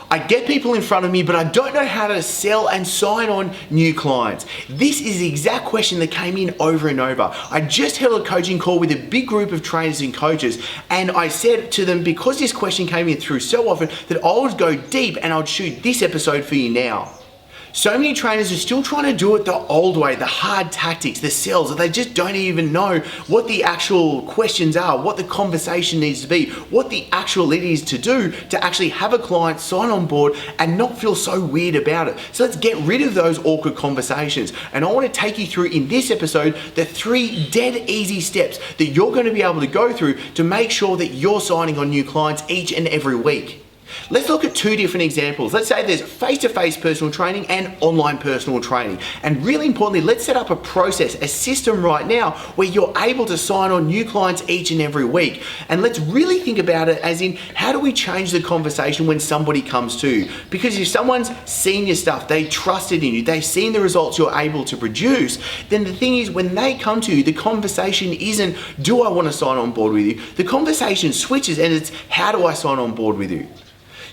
I get people in front of me, but I don't know how to sell and sign on new clients. This is the exact question that came in over and over. I just held a coaching call with a big group of trainers and coaches, and I said to them, because this question came in through so often, that I would go deep and I'd shoot this episode for you now. So many trainers are still trying to do it the old way, the hard tactics, the sales, that they just don't even know what the actual questions are, what the conversation needs to be, what the actual it is to do to actually have a client sign on board and not feel so weird about it. So let's get rid of those awkward conversations. And I want to take you through in this episode the 3 dead easy steps that you're going to be able to go through to make sure that you're signing on new clients each and every week. Let's look at 2 different examples. Let's say there's face-to-face personal training and online personal training. And really importantly, let's set up a process, a system right now where you're able to sign on new clients each and every week. And let's really think about it as in, how do we change the conversation when somebody comes to you? Because if someone's seen your stuff, they trusted in you, they've seen the results you're able to produce, then the thing is, when they come to you, the conversation isn't, do I want to sign on board with you? The conversation switches and it's, how do I sign on board with you?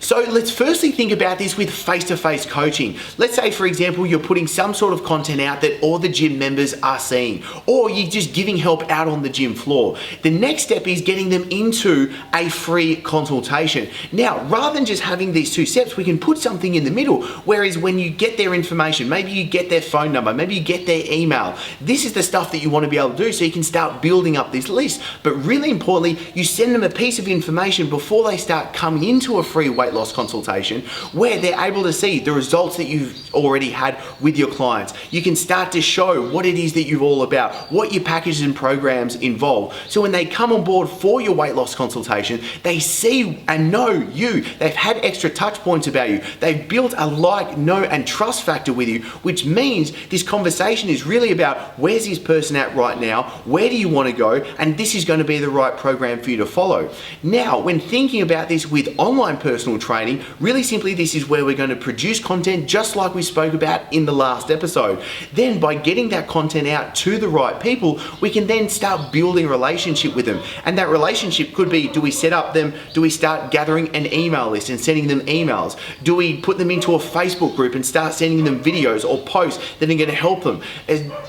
So let's firstly think about this with face-to-face coaching. Let's say, for example, you're putting some sort of content out that all the gym members are seeing, or you're just giving help out on the gym floor. The next step is getting them into a free consultation. Now, rather than just having these 2 steps, we can put something in the middle, whereas when you get their information, maybe you get their phone number, maybe you get their email, this is the stuff that you want to be able to do so you can start building up this list. But really importantly, you send them a piece of information before they start coming into a free weight loss consultation where they're able to see the results that you've already had with your clients. You can start to show what it is that you're all about, what your packages and programs involve. So when they come on board for your weight loss consultation, they see and know you. They've had extra touch points about you. They've built a like, know, and trust factor with you, which means this conversation is really about, where's this person at right now? Where do you want to go? And this is going to be the right program for you to follow. Now, when thinking about this with online personal training, really simply, this is where we're going to produce content just like we spoke about in the last episode. Then by getting that content out to the right people, we can then start building a relationship with them. And that relationship could be, do we set up them, do we start gathering an email list and sending them emails? Do we put them into a Facebook group and start sending them videos or posts that are going to help them?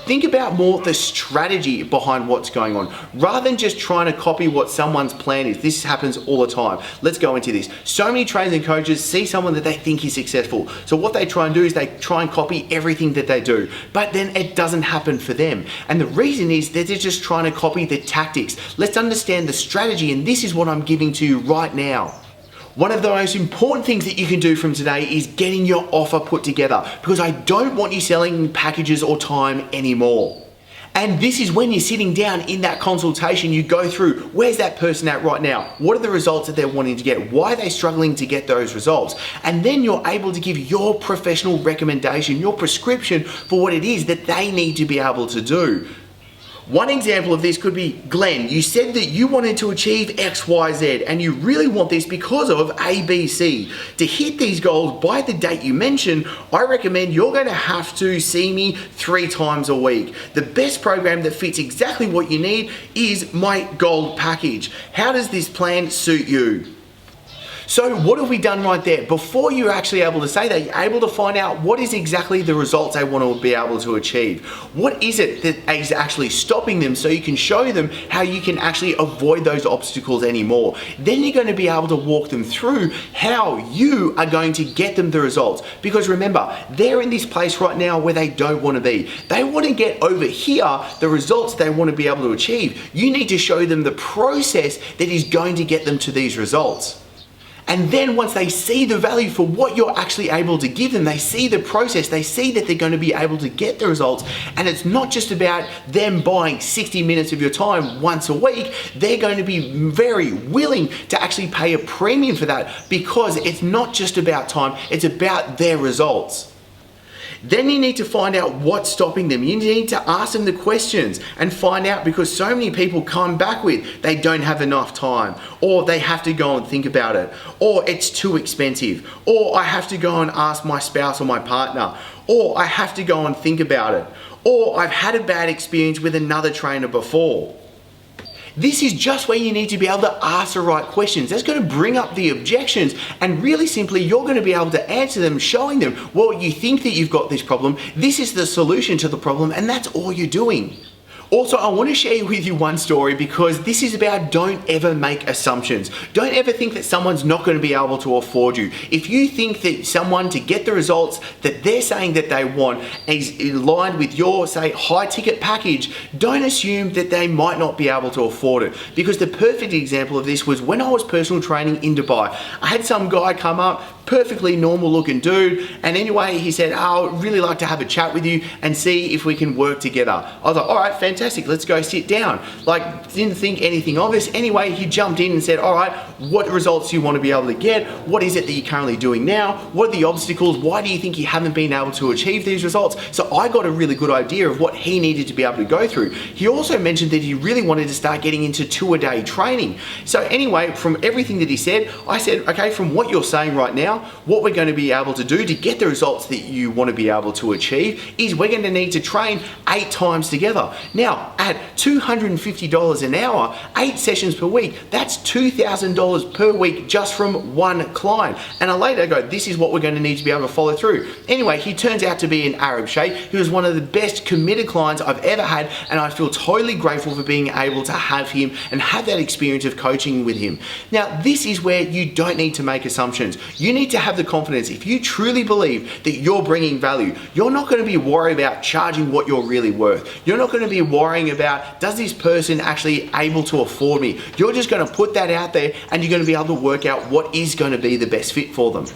Think about more the strategy behind what's going on, rather than just trying to copy what someone's plan is. This happens all the time. Let's go into this. So many trainers and coaches see someone that they think is successful. So what they try and do is they try and copy everything that they do, but then it doesn't happen for them. And the reason is that they're just trying to copy the tactics. Let's understand the strategy, and this is what I'm giving to you right now. One of the most important things that you can do from today is getting your offer put together, because I don't want you selling packages or time anymore. And this is when you're sitting down in that consultation, you go through, where's that person at right now? What are the results that they're wanting to get? Why are they struggling to get those results? And then you're able to give your professional recommendation, your prescription for what it is that they need to be able to do. One example of this could be, Glenn, you said that you wanted to achieve X, Y, Z, and you really want this because of A, B, C. To hit these goals by the date you mentioned, I recommend you're going to have to see me 3 times a week. The best program that fits exactly what you need is my gold package. How does this plan suit you? So what have we done right there? Before you're actually able to say that, you're able to find out what is exactly the results they want to be able to achieve. What is it that is actually stopping them, so you can show them how you can actually avoid those obstacles anymore. Then you're going to be able to walk them through how you are going to get them the results. Because remember, they're in this place right now where they don't want to be. They want to get over here the results they want to be able to achieve. You need to show them the process that is going to get them to these results. And then once they see the value for what you're actually able to give them, they see the process, they see that they're going to be able to get the results. And it's not just about them buying 60 minutes of your time once a week. They're going to be very willing to actually pay a premium for that, because it's not just about time, it's about their results. Then you need to find out what's stopping them. You need to ask them the questions and find out, because so many people come back with they don't have enough time, or they have to go and think about it, or it's too expensive, or I have to go and ask my spouse or my partner, or I have to go and think about it, or I've had a bad experience with another trainer before. This is just where you need to be able to ask the right questions. That's going to bring up the objections, and really simply, you're going to be able to answer them, showing them, well, you think that you've got this problem, this is the solution to the problem, and that's all you're doing. Also, I want to share with you one story because this is about don't ever make assumptions. Don't ever think that someone's not going to be able to afford you. If you think that someone, to get the results that they're saying that they want, is aligned with your, say, high ticket package, don't assume that they might not be able to afford it. Because the perfect example of this was when I was personal training in Dubai. I had some guy come up, perfectly normal looking dude, and anyway he said, oh, I'd really like to have a chat with you and see if we can work together. I was like, all right, fantastic, let's go sit down. Like, didn't think anything of this. Anyway, he jumped in and said, all right, what results do you want to be able to get? What is it that you're currently doing now? What are the obstacles? Why do you think you haven't been able to achieve these results? So I got a really good idea of what he needed to be able to go through. He also mentioned that he really wanted to start getting into 2-a-day training. So anyway, from everything that he said, I said, okay, from what you're saying right now, what we're going to be able to do to get the results that you want to be able to achieve is we're going to need to train 8 times together. Now, at $250 an hour, 8 sessions per week, that's $2,000 per week just from one client. And I later go, this is what we're going to need to be able to follow through. Anyway, he turns out to be an Arab sheikh. He was one of the best committed clients I've ever had, and I feel totally grateful for being able to have him and have that experience of coaching with him. Now, this is where you don't need to make assumptions. You need to have the confidence. If you truly believe that you're bringing value, you're not going to be worried about charging what you're really worth. You're not going to be worrying about, does this person actually able to afford me? You're just going to put that out there, and you're going to be able to work out what is going to be the best fit for them.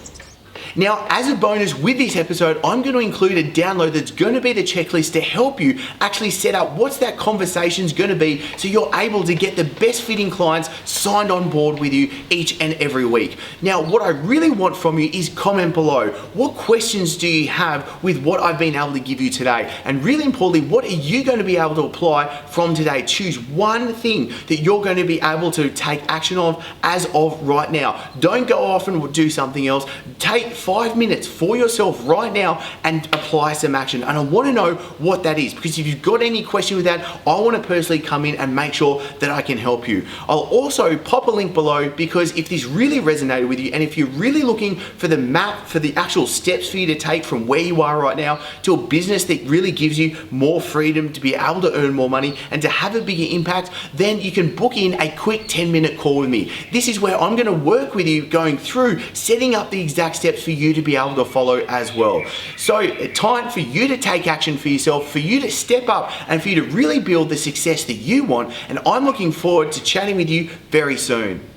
Now, as a bonus with this episode, I'm going to include a download that's going to be the checklist to help you actually set up what's that conversation's going to be, so you're able to get the best fitting clients signed on board with you each and every week. Now, what I really want from you is comment below. What questions do you have with what I've been able to give you today? And really importantly, what are you going to be able to apply from today? Choose one thing that you're going to be able to take action on as of right now. Don't go off and do something else. Take 5 minutes for yourself right now and apply some action. And I want to know what that is, because if you've got any question with that, I want to personally come in and make sure that I can help you. I'll also pop a link below, because if this really resonated with you and if you're really looking for the map, for the actual steps for you to take from where you are right now to a business that really gives you more freedom to be able to earn more money and to have a bigger impact, then you can book in a quick 10-minute call with me. This is where I'm going to work with you going through setting up the exact steps for you to be able to follow as well. So time for you to take action for yourself, for you to step up, and for you to really build the success that you want. And I'm looking forward to chatting with you very soon.